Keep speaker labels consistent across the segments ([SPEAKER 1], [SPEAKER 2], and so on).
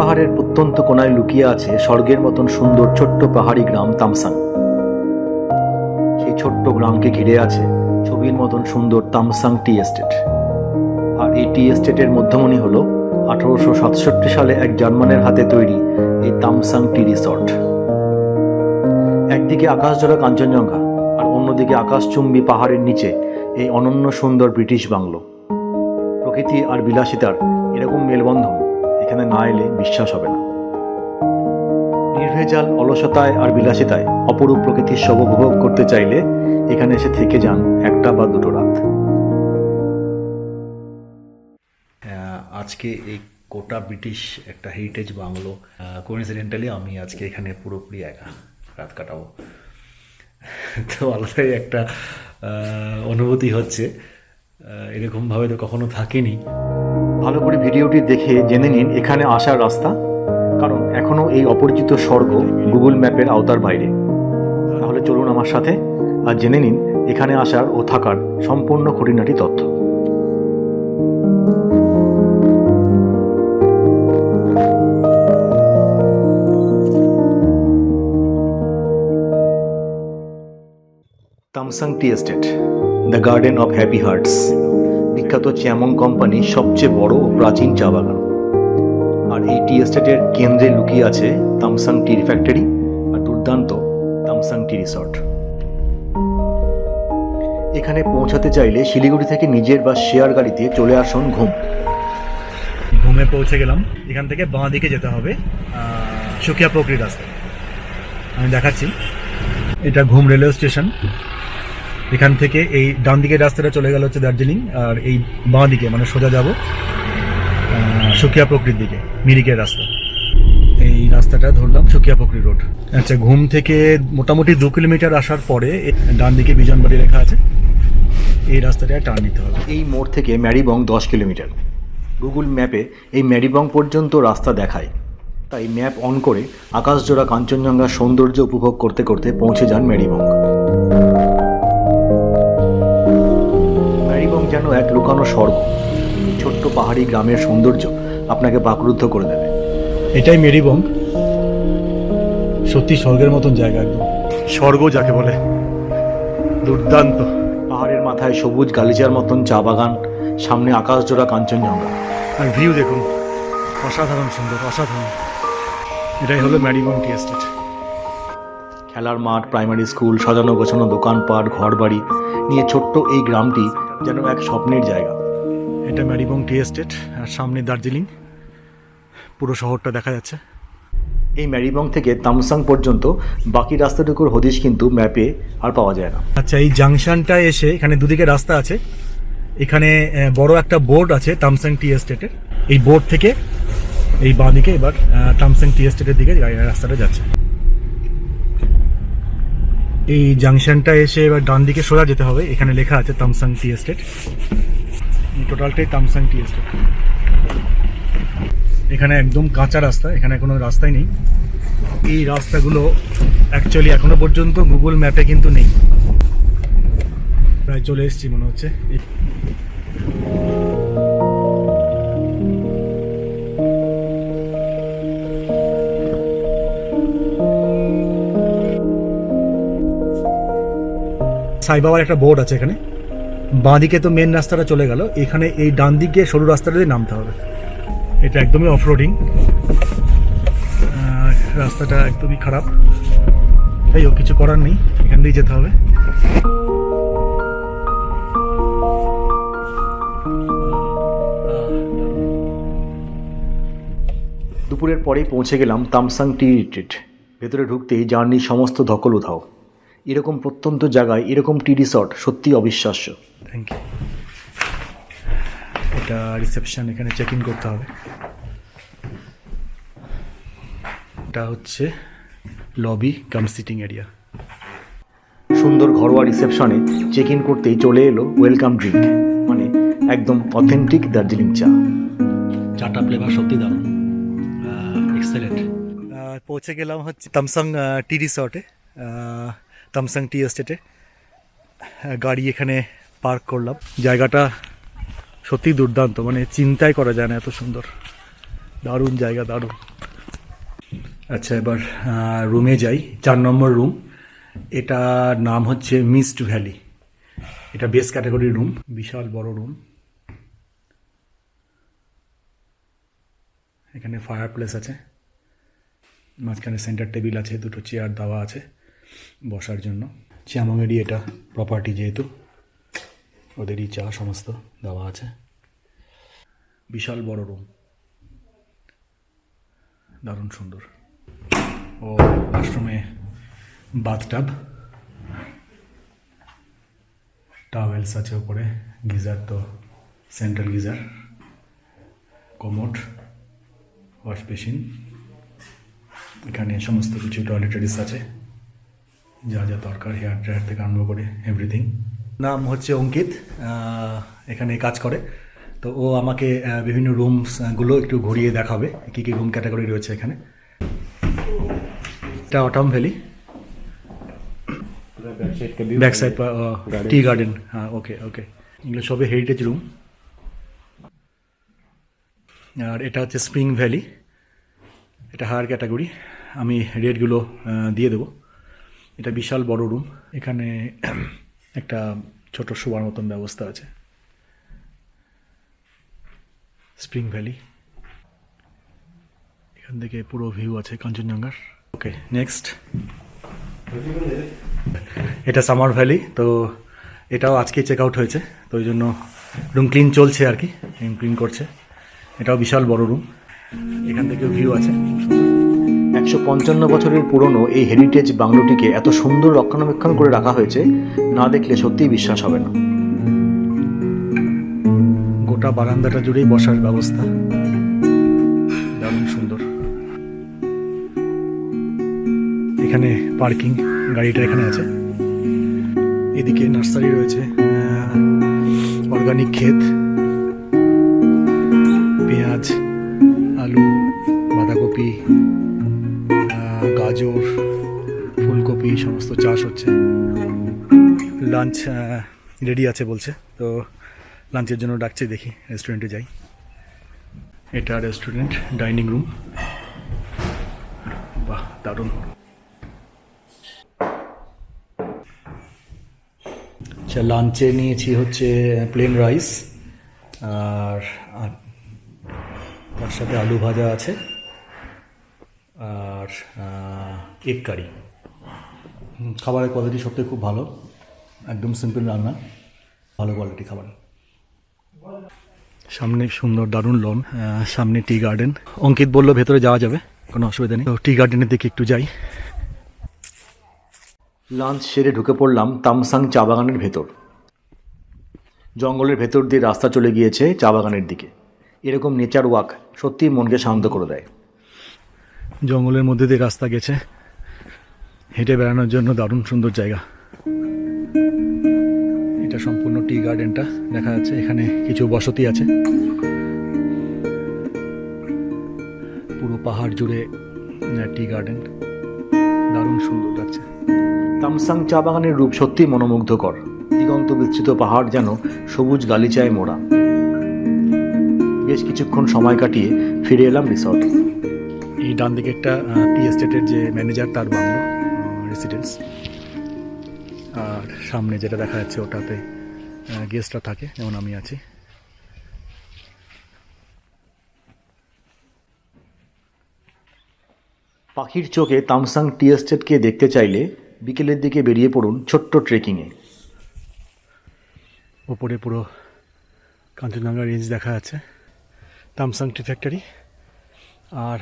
[SPEAKER 1] পাহাড়ের প্রত্যন্ত কোণায় লুকিয়ে আছে স্বর্গের মতন সুন্দর ছোট্ট পাহাড়ি গ্রাম তামসাং। সেই ছোট্ট গ্রামকে ঘিরে আছে ছবির মতন সুন্দর তামসাং টি এস্টেট। আর এই টি এস্টেটের মধ্যমণি হল 1867 সালে এক জার্মানের হাতে তৈরি এই তামসাং টি রিসর্ট। একদিকে আকাশজোড়া কাঞ্চনজঙ্ঘা আর অন্যদিকে আকাশচুম্বী পাহাড়ের নিচে এই অনন্য সুন্দর ব্রিটিশ বাংলো। প্রকৃতি আর বিলাসিতার এরকম মেলবন্ধন এখানে না এলে বিশ্বাস হবে না। নির্ভেজাল অলসতায় আর বিলাসিতায় অপরূপ প্রকৃতির শোভ উপভোগ করতে চাইলে এখানে এসে থেকে যান একটা বা দুটো রাত। আজকে এই কোটা ব্রিটিশ একটা হেরিটেজ বাংলো, কোইন্সিডেন্টালি আমি আজকে এখানে পুরোপুরি একা রাত কাটাবো। তো আলাদাই একটা অনুভূতি হচ্ছে, এরকমভাবে তো কখনো থাকিনি। ভালো করে ভিডিওটি দেখে জেনে নিন এখানে আসার রাস্তা, কারণ এখনও এই অপরিচিত স্বর্গ গুগল ম্যাপের আওতার বাইরে। তাহলে চলুন আমার সাথে আর জেনে নিন এখানে আসার ও থাকার সম্পূর্ণ খুঁটিনাটি তথ্য। Tamsang tea estate, the garden of happy hearts, বিখ্যাত চ্যামং কোম্পানির সবচেয়ে বড় ও প্রাচীন চা বাগান। আর এই টি এস্টেটের কেন্দ্রে লুকিয়ে আছে তামসাং টি ফ্যাক্টরি আর দুর্দান্ত তামসাং টি রিসর্ট। এখানে পৌঁছাতে চাইলে শিলিগুড়ি থেকে নিজের বা শেয়ার গাড়িতে চলে আসুন ঘুমে পৌঁছে গেলাম। এখান থেকে বাঁ দিকে যেতে হবে সুকিয়া প্রকৃতি রাস্তায়। আমি দেখাচ্ছি, এটা ঘুম রেলওয়ে স্টেশন। এখান থেকে এই ডান দিকের রাস্তাটা চলে গেল হচ্ছে দার্জিলিং, আর এই বাঁ দিকে মানে সোজা যাব সুকিয়া প্রকৃতির দিকে, মিরিকের রাস্তা। এই রাস্তাটা ধরলাম সুকিয়া প্রকৃতি রোড। আচ্ছা, ঘুম থেকে মোটামুটি 2 কিলোমিটার আসার পরে ডান দিকে বিজনবাড়ি লেখা আছে, এই রাস্তাটায় টার্ন নিতে হবে। এই মোড় থেকে ম্যারিবং 10 কিলোমিটার। গুগল ম্যাপে এই ম্যারিবং পর্যন্ত রাস্তা দেখায়, তাই ম্যাপ অন করে আকাশজোড়া কাঞ্চনজঙ্ঘার সৌন্দর্য উপভোগ করতে করতে পৌঁছে যান ম্যারিবং। ম্যারিবং যেন এক লুকানো স্বর্গ। ছোট্ট পাহাড়ি গ্রামের সৌন্দর্য আপনাকে বাকরুদ্ধ করে দেবে। এটাই ম্যারিবং, সত্যি স্বর্গের মতন জায়গা, একদম স্বর্গ যাকে বলে। দুর্দান্ত পাহাড়ের মাথায় সবুজ গালিচার মতন চা বাগান, সামনে আকাশজোড়া কাঞ্চনজঙ্ঘা, আর ভিউ দেখুন, অসাধারণ সুন্দর, অসাধারণ। এটাই হলো ম্যারিবং টি এস্টেট। খেলার মাঠ, প্রাইমারি স্কুল, সাজানো গোছানো দোকানপাট, ঘরবাড়ি নিয়ে ছোট্ট এই গ্রামটি যেন এক স্বপ্নের জায়গা। এটা ম্যারিবং টি এস্টেট, আর সামনে দার্জিলিং, পুরো শহরটা দেখা যাচ্ছে। এই ম্যারিবং থেকে তামসাং পর্যন্ত বাকি রাস্তাটুকুর হদিশ কিন্তু ম্যাপে আর পাওয়া যায় না। আচ্ছা, এই জাংশনটায় এসে এখানে দুদিকে রাস্তা আছে। এখানে বড় একটা বোর্ড আছে তামসাং টি এস্টেটের। এই বোর্ড থেকে এই বাঁ দিকে এবার তামসাং টি এস্টেটের দিকে রাস্তাটা যাচ্ছে। এই জাংশনটা এসে এবার ডান দিকে সোজা যেতে হবে। এখানে লেখা আছে তামসাং টি এস্টেট। টোটালটাই তামসাং টি এস্টেট। এখানে একদম কাঁচা রাস্তা, এখানে কোনো রাস্তাই নেই। এই রাস্তাগুলো অ্যাকচুয়ালি এখনো পর্যন্ত গুগল ম্যাপে কিন্তু নেই। প্রায় চলে এসেছি মনে হচ্ছে। সাই বাবার একটা বোর্ড আছে এখানে। বাঁ দিকে তো মেন রাস্তাটা চলে গেল, এখানে এই ডান দিকে সরু রাস্তাটা দিয়ে নামতে হবে। এটা একদমই অফরোডিং, রাস্তাটা একদমই খারাপ। তাই ও কিছু করার নেই, এখান দিয়েই যেতে হবে। দুপুরের পরেই পৌঁছে গেলাম তামসাং টি রিট্রিট। ভেতরে ঢুকতেই জার্নির সমস্ত ধকল উধাও। এরকম প্রত্যন্ত জায়গায় এরকম টি রিসর্ট সত্যি অবিশ্বাস্য। Thank you. এটা রিসেপশন, এখানে চেক ইন করতে হবে। এটা হচ্ছে লবি কাম সিটিং এরিয়া। সুন্দর ঘরোয়া রিসেপশনে চেক ইন করতেই চলে এলো ওয়েলকাম ড্রিঙ্ক, মানে একদম অথেন্টিক দার্জিলিং চা। চাটা ফ্লেভার সত্যি দারুণ, এক্সেলেন্ট। পৌঁছে গেলাম হচ্ছে তামসাং টি রিসর্টে, তামসাং টি এস্টেটে। গাড়ি এখানে পার্ক করলাম। জায়গাটা সত্যি দুর্দান্ত, মানে চিন্তাই করা যায় না, এত সুন্দর, দারুণ জায়গা, দারুণ। আচ্ছা, এবার রুমে যাই। 4 নম্বর রুম, এটার নাম হচ্ছে মিস্ট ভ্যালি। এটা বেস ক্যাটাগরি রুম, বিশাল বড় রুম। এখানে ফায়ার প্লেস আছে, মাঝখানে সেন্টার টেবিল আছে, দুটো চেয়ার দেওয়া আছে বসার জন্য। চিয়ামংয়েরই এটা প্রপার্টি, যেহেতু ওদেরই চা সমস্ত দেওয়া আছে। বিশাল বড় রুম, দারুণ সুন্দর। ও ওয়াশরুমে বাথটাব, টাওয়েলস আছে ওপরে, গিজার তো central geyser, commode, wash basin, এখানে সমস্ত কিছু টয়লেটারিস আছে, যা যা দরকার, হেয়ার ড্রায়ার থেকে আরম্ভ করে এভরিথিং। নাম হচ্ছে অঙ্কিত, এখানে কাজ করে। তো ও আমাকে বিভিন্ন রুমসগুলো একটু ঘুরিয়ে দেখাবে, কী কী রুম ক্যাটাগরি রয়েছে এখানে। এটা autumn valley, back side tea garden. হ্যাঁ, ওকে ওকে, এগুলো সবই হেরিটেজ রুম। আর এটা হচ্ছে স্প্রিং ভ্যালি, এটা হায়ার ক্যাটাগরি, আমি রেটগুলো দিয়ে দেবো। এটা বিশাল বড় রুম, এখানে একটা ছোট শোয়ার মতন ব্যবস্থা আছে। স্প্রিং ভ্যালি, এখান থেকে পুরো ভিউ আছে কাঞ্চনজঙ্ঘার। ওকে, নেক্সট এটা সামার ভ্যালি। তো এটাও আজকে চেক আউট হয়েছে, তো ওই জন্য রুম ক্লিন চলছে আর কি, রুম ক্লিন করছে। এটাও বিশাল বড় রুম, এখান থেকে ভিউ আছে। 155 বছরের পুরনো এই হেরিটেজ বাংলোটিকে এত সুন্দর রক্ষণাবেক্ষণ করে রাখা হয়েছে, না দেখলে সত্যিই বিশ্বাস হবে না। গোটা বারান্দাটা জুড়েই বসার ব্যবস্থা, দারুণ সুন্দর। এখানে পার্কিং, গাড়িটা এখানে আছে। এদিকে নার্সারি রয়েছে, অর্গানিক ক্ষেত, পেঁয়াজ, আলু, বাঁধাকপি, গাজর, ফুলকপি সমস্ত চাষ হচ্ছে। লাঞ্চ রেডি আছে বলছে, তো লাঞ্চের জন্য ডাকছে, দেখি রেস্টুরেন্টে যাই। এটা রেস্টুরেন্ট ডাইনিং রুম, বাহ দারুণ। আচ্ছা, লাঞ্চে নিয়েছি হচ্ছে প্লেন রাইস, আর তার সাথে আলু ভাজা আছে, আর এগ কারি। খাবারের কোয়ালিটি সত্যি খুব ভালো, একদম সিম্পল রান্না, ভালো কোয়ালিটি খাবার। সামনে সুন্দর দারুণ লন, সামনে টি গার্ডেন। অঙ্কিত বললো ভেতরে যাওয়া যাবে, কোনো অসুবিধা নেই। তো টি গার্ডেনের দিকে একটু যাই। লাঞ্চ সেরে ঢুকে পড়লাম তামসাং চা বাগানের ভেতর। জঙ্গলের ভেতর দিয়ে রাস্তা চলে গিয়েছে চা বাগানের দিকে। এরকম নেচার ওয়াক সত্যিই মনকে শান্ত করে দেয়। জঙ্গলের মধ্যে দিয়ে রাস্তা গেছে, হেঁটে বেড়ানোর জন্য দারুণ সুন্দর জায়গা। এটা সম্পূর্ণ টি গার্ডেনটা দেখা যাচ্ছে, এখানে কিছু বসতি আছে। পুরো পাহাড় জুড়ে টি গার্ডেন, দারুণ সুন্দর লাগছে। তামসাং চা বাগানের রূপ সত্যি মনোমুগ্ধকর। দিগন্ত বিস্তৃত পাহাড় যেন সবুজ গালিচায় মোড়া। বেশ কিছুক্ষণ সময় কাটিয়ে ফিরে এলাম রিসর্টে। এই ডান দিকে একটা টি এস্টেটের যে ম্যানেজার, তার বাংলো, রেসিডেন্স। আর সামনে যেটা দেখা যাচ্ছে ওটাতে গেস্টরা থাকে, যেমন আমি আছি। পাখির চোখে তামসাং টি এস্টেটকে দেখতে চাইলে বিকেলের দিকে বেরিয়ে পড়ুন ছোট্ট ট্রেকিংয়ে। ওপরে পুরো কাঞ্চনজঙ্ঘা রেঞ্জ দেখা যাচ্ছে, তামসাং টি ফ্যাক্টরি, আর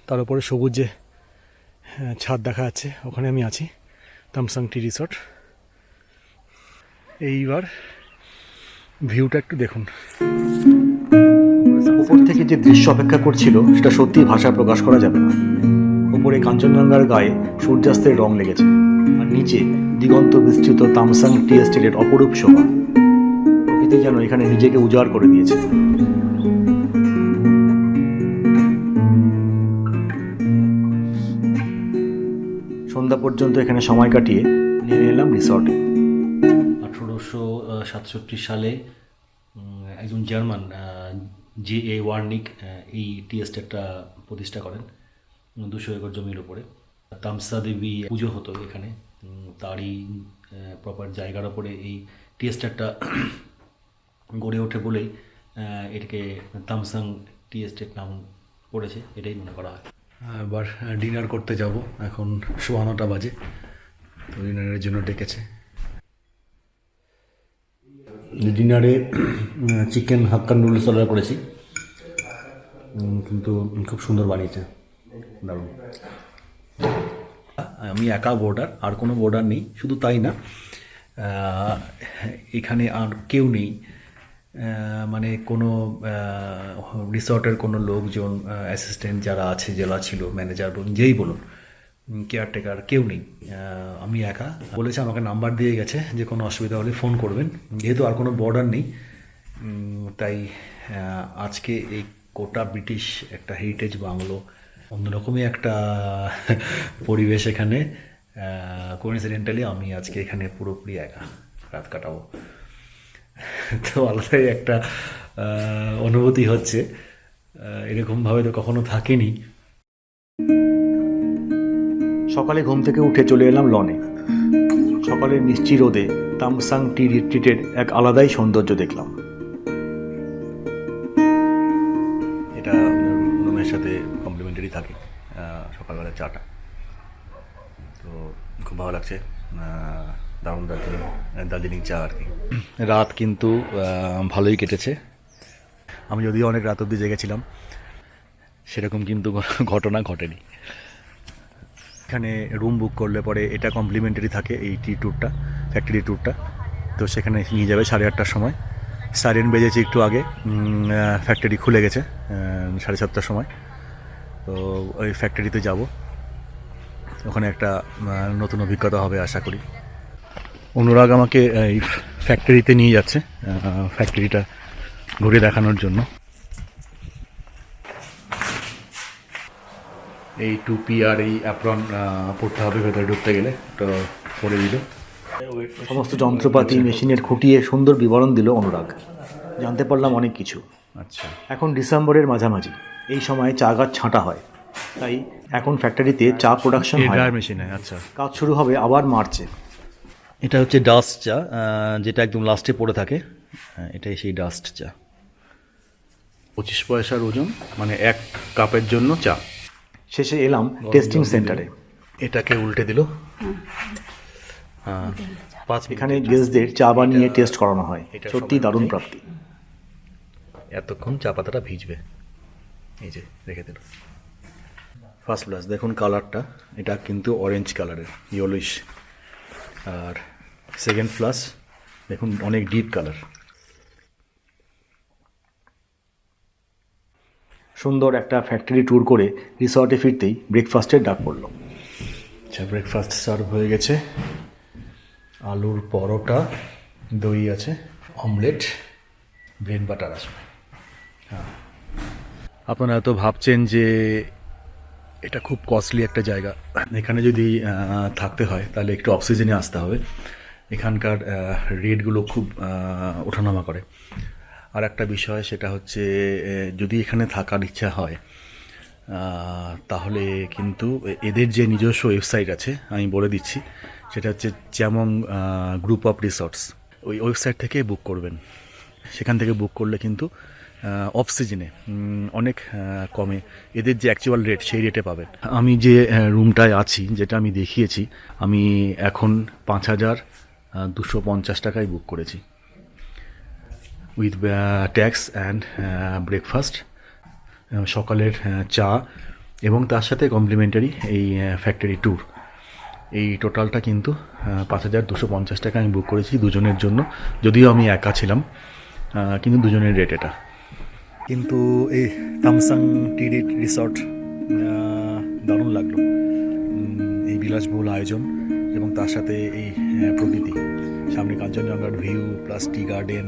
[SPEAKER 1] তার উপরে সবুজ যে ছাদ দেখা যাচ্ছে, ওখানে আমি আছি, তামসাং টি রিসর্ট। এইবার ভিউটা একটু দেখুন। উপর থেকে যে দৃশ্য অপেক্ষা করছিল সেটা সত্যি ভাষা প্রকাশ করা যাবে না। উপরে কাঞ্চনজঙ্ঘার গায়ে সূর্যাস্তের রং লেগেছে, আর নিচে দিগন্ত বিস্তৃত তামসাং টি এস্টেটের অপরূপ শোভা। প্রকৃতি যেন এখানে নিজেকে উজাড় করে দিয়েছে। সন্ধ্যা পর্যন্ত এখানে সময় কাটিয়ে নেমে এলাম রিসর্টে। 1867 সালে একজন জার্মান, J.A. ওয়ার্নিক এই টি এস্টেটটা প্রতিষ্ঠা করেন।
[SPEAKER 2] 200 একর জমির ওপরে। তামসা দেবী পুজো হতো এখানে, তারই প্রপার জায়গার ওপরে এই টি এস্টেটটা গড়ে ওঠে বলেই এটাকে তামসাং টি এস্টেট নাম পড়েছে, এটাই মনে করা হয়। এবার ডিনার করতে যাব, এখন 9:15 বাজে, তো ডিনারের জন্য ডেকেছে। ডিনারে চিকেন হাক্কা নুডলস অর্ডার করেছি, কিন্তু খুব সুন্দর বানিয়েছে, দারুণ। আমি একা বোর্ডার, আর কোনো বোর্ডার নেই। শুধু তাই না, এখানে আর কেউ নেই, মানে কোনো রিসর্টের কোনো লোকজন, অ্যাসিস্ট্যান্ট যারা আছে, যারা ছিল, ম্যানেজার বলুন, যেই বলুন, কেয়ারটেকার, কেউ নেই। আমি একা। বলেছে, আমাকে নাম্বার দিয়ে গেছে যে কোনো অসুবিধা হলে ফোন করবেন। যেহেতু আর কোনো বর্ডার নেই, তাই আজকে এই গোটা ব্রিটিশ একটা হেরিটেজ বাংলো, অন্যরকমই একটা পরিবেশ এখানে। কোইন্সিডেন্টালি আমি আজকে এখানে পুরোপুরি একা রাত কাটাবো, তো আলাদাই একটা অনুভূতি হচ্ছে। এরকমভাবে তো কখনো থাকেনি।
[SPEAKER 1] সকালে ঘুম থেকে উঠে চলে এলাম লনে। সকালের মিষ্টি রোদে তামসাং টি রিট্রিটের এক আলাদাই সৌন্দর্য দেখলাম।
[SPEAKER 2] এটা রুমের সাথে কমপ্লিমেন্টারি থাকে সকালবেলা চাটা, তো খুব ভালো লাগছে। দারুণ দার্জিলিং চা আর কি। রাত কিন্তু ভালোই কেটেছে। আমি যদিও অনেক রাত অবধি জেগেছিলাম, সেরকম কিন্তু ঘটনা ঘটেনি। এখানে রুম বুক করলে পরে এটা কমপ্লিমেন্টারি থাকে, এই টি ট্যুরটা, ফ্যাক্টরি ট্যুরটা। তো সেখানে নিয়ে যাবে 8:30টার সময়। সাইরেন বেজেছে একটু আগে, ফ্যাক্টরি খুলে গেছে 7:30টার সময়। তো ওই ফ্যাক্টরিতে যাব, ওখানে একটা নতুন অভিজ্ঞতা হবে আশা করি। অনুরাগ আমাকে এই ফ্যাক্টরিতে নিয়ে যাচ্ছে, ফ্যাক্টরিটা ঘুরে দেখানোর জন্য। এই টুপি আর এই অ্যাপ্রন পরতে হবে ভেতরে ঢুকতে গেলে, তো পরে দিল।
[SPEAKER 1] সমস্ত যন্ত্রপাতি, মেশিনের খুঁটিয়ে সুন্দর বিবরণ দিল অনুরাগ। জানতে পারলাম অনেক কিছু।
[SPEAKER 2] আচ্ছা,
[SPEAKER 1] এখন ডিসেম্বরের মাঝামাঝি, এই সময় চা গাছ ছাঁটা হয়, তাই এখন ফ্যাক্টরিতে চা প্রোডাকশন হয়।
[SPEAKER 2] ড্রায়ার মেশিনে। আচ্ছা,
[SPEAKER 1] কাজ শুরু হবে আবার মার্চে।
[SPEAKER 2] এটা হচ্ছে ডাস্ট চা, যেটা একদম লাস্টে পড়ে থাকে। এটাই সেই ডাস্ট চা। 25 পয়সার ওজন, মানে 1 কাপের জন্য চা।
[SPEAKER 1] শেষে এলাম টেস্টিং সেন্টারে।
[SPEAKER 2] এটাকে উল্টে দিল। 5
[SPEAKER 1] এখানে গেস্টদের চা বানিয়ে টেস্ট করানো হয়। সত্যি দারুণ প্রাপ্তি।
[SPEAKER 2] এতক্ষণ চা পাতাটা ভিজবে, এই যে রেখে দিল। ফার্স্ট গ্লাস দেখুন কালারটা, এটা কিন্তু অরেঞ্জ কালারের, ইয়েলোইশ। আর সেকেন্ড ফ্লাস দেখুন, অনেক ডিপ কালার।
[SPEAKER 1] সুন্দর একটা ফ্যাক্টরি ট্যুর করে রিসর্টে ফিরতেই ব্রেকফাস্টের ডাক পড়ল।
[SPEAKER 2] আচ্ছা, ব্রেকফাস্ট সার্ভ হয়ে গেছে। আলুর পরোটা, দই আছে, অমলেট, ব্রেড বাটার আসবে। হ্যাঁ, আপনারা তো ভাবছেন যে এটা খুব কস্টলি একটা জায়গা। এখানে যদি থাকতে হয় তাহলে একটু অফ সিজনে আসতে হবে। এখানকার রেটগুলো খুব ওঠানামা করে। আর একটা বিষয়, সেটা হচ্ছে যদি এখানে থাকার ইচ্ছা হয় তাহলে কিন্তু এদের যে নিজস্ব ওয়েবসাইট আছে, আমি বলে দিচ্ছি, সেটা হচ্ছে যেমন গ্রুপ অফ রিসর্টস। ওই ওয়েবসাইট থেকে বুক করবেন। সেখান থেকে বুক করলে কিন্তু অফ সিজনে অনেক কমে এদের যে অ্যাকচুয়াল রেট, সেই রেটে পাবেন। আমি যে রুমটায় আছি, যেটা আমি দেখিয়েছি, আমি এখন 5,250 টাকায় বুক করেছি, উইথ ট্যাক্স অ্যান্ড ব্রেকফাস্ট, সকালের চা, এবং তার সাথে কমপ্লিমেন্টারি এই ফ্যাক্টরি ট্যুর। এই টোটালটা কিন্তু 5,250 টাকা আমি বুক করেছি দুজনের জন্য। যদিও আমি একা ছিলাম, কিন্তু দুজনের রেট এটা। কিন্তু এই তামসাং টি রিসর্ট দারুণ লাগলো। এই বিলাসবহুল আয়োজন এবং তার সাথে এই প্রকৃতি, সামনে কাঞ্চনজঙ্ঘার view, plus tea garden,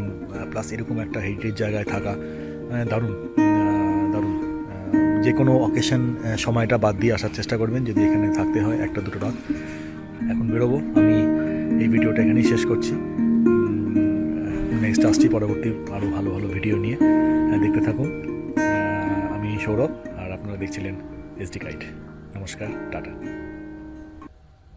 [SPEAKER 2] plus এরকম একটা হেরিটেজ জায়গায় থাকা, দারুণ দারুণ। যে কোনো অকেশন সময়টা বাদ দিয়ে আসার চেষ্টা করবেন যদি এখানে থাকতে হয় 1-2 রাত। এখন বেরোবো, আমি এই ভিডিওটা এখানেই শেষ করছি। নেক্সট আসছি পরবর্তী আরও ভালো ভালো ভিডিও নিয়ে, দেখতে থাকুন। আমি সৌরভ, আর আপনারা দেখছিলেন SD গাইড। নমস্কার, টাটা।